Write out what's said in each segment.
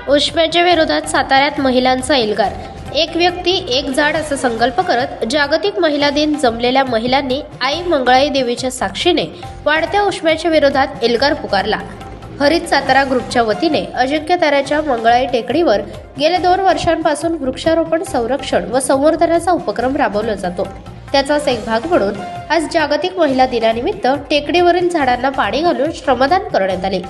उष्म्याच्या विरोधात साताऱ्यात महिलांचा एल्गार। एक व्यक्ती एक झाड असा संकल्प करत जागतिक महिला दिन जमलेल्या महिलांनी आई मंगळाई देवीच्या साक्षीने वाढत्या उष्म्याच्या विरोधात एल्गार पुकारला। हरित सातारा ग्रुपच्या वतीने अजिंक्यताऱ्याच्या मंगळाई टेकडीवर गेल्या 2 वर्षांपासून वृक्षारोपण, संरक्षण व संवर्धनाचा उपक्रम राबवला जातो। त्याचाच एक भाग म्हणून आज जागतिक महिला दिनानिमित्त टेकडीवरील झाडांना पाणी घालून श्रमदान करण्यात आले।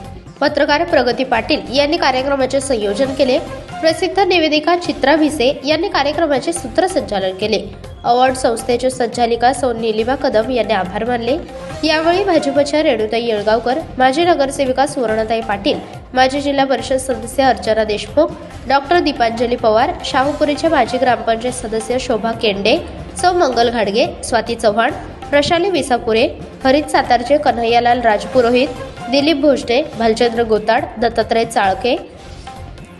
पत्रकार प्रगती पाटील यांनी कार्यक्रमाचे संयोजन केले। प्रसिद्ध निवेदिका चित्रा भिसे यांनी कार्यक्रमाचे सूत्रसंचालन केले। अवॉर्ड संस्थेच्या संचालिका सौ नीलिमा कदम यांनी आभार मानले। यावेळी भाजपच्या रेणुताई येळगावकर, माजी नगरसेविका सुवर्णताई पाटील, माजी जिल्हा परिषद सदस्य अर्चना देशमुख, डॉक्टर दीपांजली पवार, शाहूपुरीच्या माजी ग्रामपंचायत सदस्य शोभा केंडे, सौ मंगल घाडगे, स्वाती चव्हाण, प्रशाली विसापुरे, हरित सातारचे कन्हैयालाल राजपुरोहित, दिलीप भोसडे, भालचंद्र गोताड, दत्तात्रय चाळके,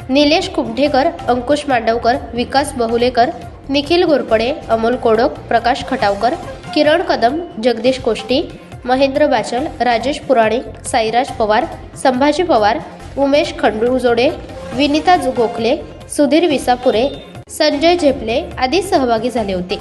निलेश कुमठेकर, अंकुश मांडवकर, विकास बहुलेकर, निखिल घोरपडे, अमोल कोडक, प्रकाश खटावकर, किरण कदम, जगदीश कोष्टी, महेंद्र बाचल, राजेश पुराणिक, साईराज पवार, संभाजी पवार, उमेश खंडूजोडे, विनिता गोखले, सुधीर विसापुरे, संजय झेपले आदी सहभागी झाले होते।